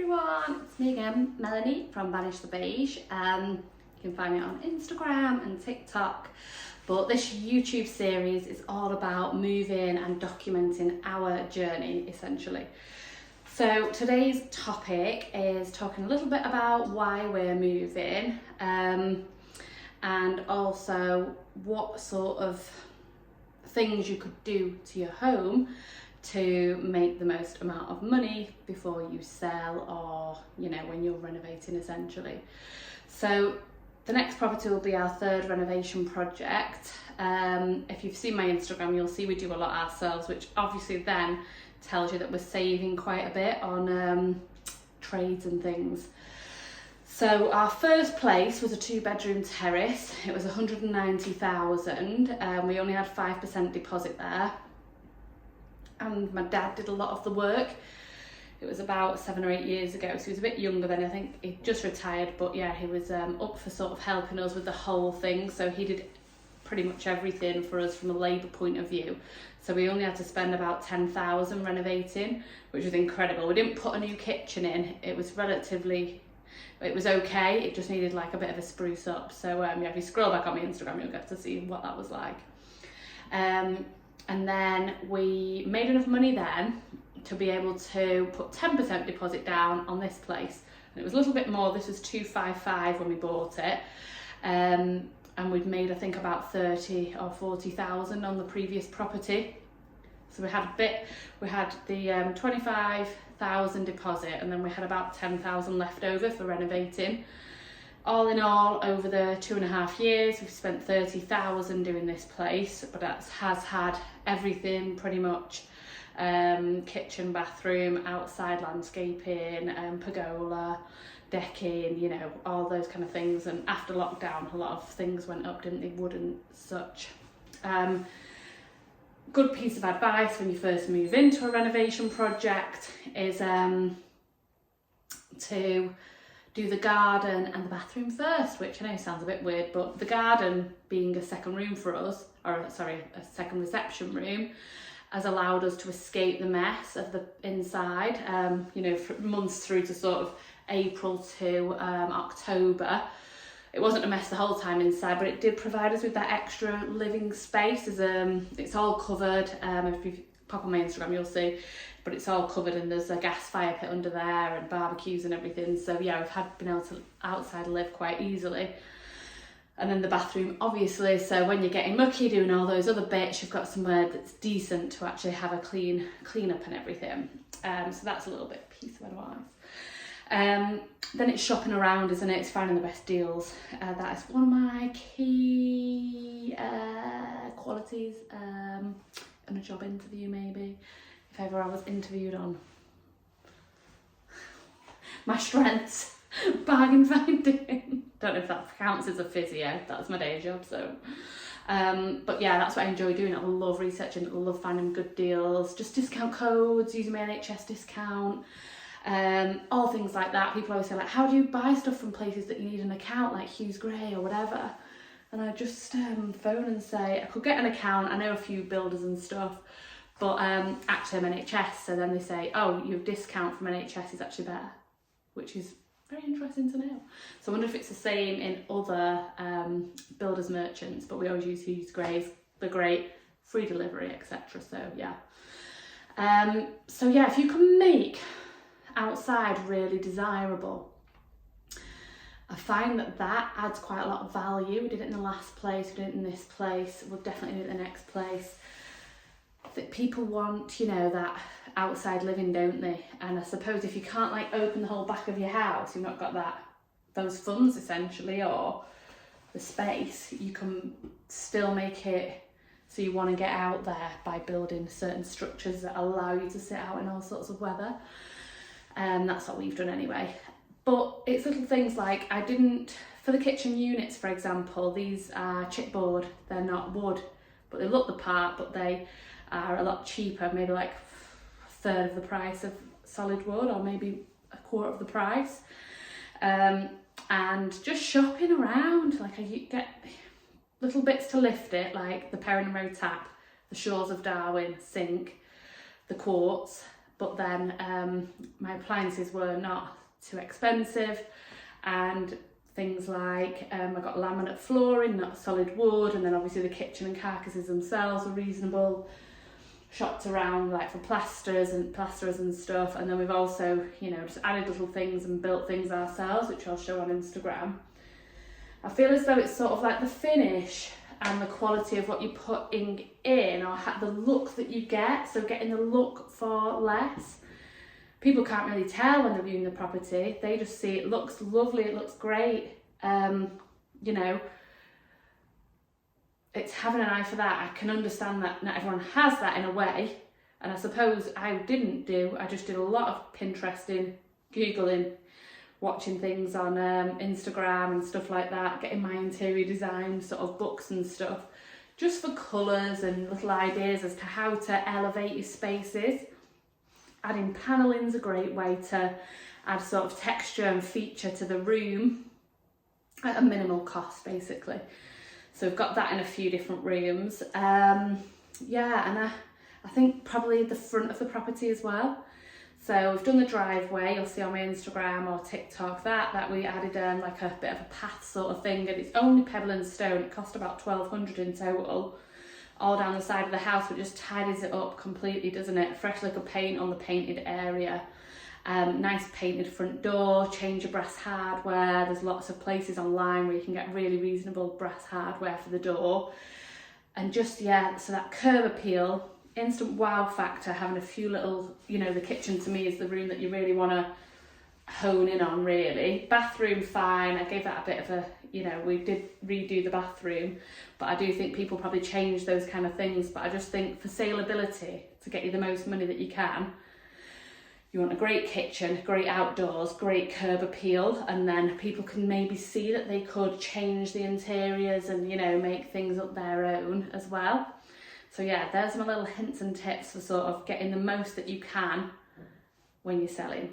everyone, it's me again, Melanie from Banish the Beige. You can find me on Instagram and TikTok, but this YouTube series is all about moving and documenting our journey essentially. So today's topic is talking a little bit about why we're moving, and also what sort of things you could do to your home to make the most amount of money before you sell, or when you're renovating essentially. So the next property will be our third renovation project. If you've seen my Instagram, you'll see we do a lot ourselves, which obviously then tells you that we're saving quite a bit on trades and things. So our first place was a 2-bedroom terrace. It was 190,000 and we only had 5% deposit there. And my dad did a lot of the work. It was about 7 or 8 years ago, so he was a bit younger then. I think he just retired, but yeah, he was up for sort of helping us with the whole thing. So he did pretty much everything for us from a labour point of view. So we only had to spend about 10,000 renovating, which was incredible. We didn't put a new kitchen in. It was okay. It just needed like a bit of a spruce up. So yeah, if you scroll back on my Instagram, you'll get to see what that was like. And then we made enough money then to be able to put 10% deposit down on this place. And it was a little bit more. This was 255 when we bought it. And we'd made, I think, about 30 or 40,000 on the previous property. So we had the 25,000 deposit, and then we had about 10,000 left over for renovating. All in all, over the 2.5 years, we've spent 30,000 doing this place, but that has had everything pretty much. Kitchen, bathroom, outside landscaping, pergola, decking, all those kind of things. And after lockdown, a lot of things went up, didn't they? Wood and such. Good piece of advice when you first move into a renovation project is to do the garden and the bathroom first, which I know sounds a bit weird, but the garden being a second room for us, a second reception room, has allowed us to escape the mess of the inside, for months through to sort of April to October. It wasn't a mess the whole time inside, but it did provide us with that extra living space. It's all covered. If you pop on my Instagram, you'll see, but it's all covered, and there's a gas fire pit under there and barbecues and everything. So yeah, we've been able to outside live quite easily. And then the bathroom, obviously, so when you're getting mucky doing all those other bits, you've got somewhere that's decent to actually have a clean up and everything. So that's a little bit piece of advice. Then it's shopping around, isn't it? It's finding the best deals. That is one of my key qualities in a job interview, maybe. If ever I was interviewed on my strengths, bargain finding. Don't know if that counts as a physio. That's my day job, so. But yeah, that's what I enjoy doing. I love researching. I love finding good deals, just discount codes, using my NHS discount. All things like that. People always say, like, how do you buy stuff from places that you need an account, like Hughes Gray or whatever? And I just phone and say, I could get an account. I know a few builders and stuff, but actually I'm NHS. So then they say, oh, your discount from NHS is actually better, which is very interesting to know. So I wonder if it's the same in other builders merchants, but we always use Hughes Gray's, the great free delivery, etc. So yeah. If you can make outside really desirable, I find that adds quite a lot of value. We did it in the last place, we did it in this place, we'll definitely do it in the next place. That people want, that outside living, don't they? And I suppose if you can't like open the whole back of your house, you've not got those funds essentially, or the space, you can still make it so you want to get out there by building certain structures that allow you to sit out in all sorts of weather. That's what we've done anyway. But it's little things like for the kitchen units, for example, these are chipboard, they're not wood, but they look the part, but they are a lot cheaper, maybe like a third of the price of solid wood, or maybe a quarter of the price. And just shopping around, like you get little bits to lift it, like the Perrin and Road tap, the Shores of Darwin sink, the quartz, but then my appliances were not too expensive, and things like I got laminate flooring, not solid wood, and then obviously the kitchen and carcasses themselves were reasonable. Shopped around like for plasterers and stuff, and then we've also, you know, just added little things and built things ourselves, which I'll show on Instagram. I feel as though it's sort of like the finish and the quality of what you're putting in, or the look that you get, so getting the look for less. People can't really tell when they're viewing the property, they just see it looks lovely, it looks great, you know. It's having an eye for that. I can understand that not everyone has that in a way, and I suppose I didn't do. I just did a lot of Pinteresting, Googling, watching things on Instagram and stuff like that, getting my interior design sort of books and stuff, just for colours and little ideas as to how to elevate your spaces. Adding panelling's a great way to add sort of texture and feature to the room at a minimal cost, basically. So we've got that in a few different rooms. Yeah, and I think probably the front of the property as well. So we've done the driveway, you'll see on my Instagram or TikTok that we added like a bit of a path sort of thing, and it's only pebble and stone. It cost about $1,200 in total, all down the side of the house, but just tidies it up completely, doesn't it? Fresh lick of paint on the painted area. Nice painted front door, change of brass hardware. There's lots of places online where you can get really reasonable brass hardware for the door. And just, yeah, so that curb appeal, instant wow factor, having a few little, you know, the kitchen to me is the room that you really want to hone in on, really. Bathroom, fine. I gave that a bit of a, you know, we did redo the bathroom, but I do think people probably change those kind of things. But I just think for saleability, to get you the most money that you can, you want a great kitchen, great outdoors, great curb appeal, and then people can maybe see that they could change the interiors and, you know, make things up their own as well. So yeah, there's my little hints and tips for sort of getting the most that you can when you're selling.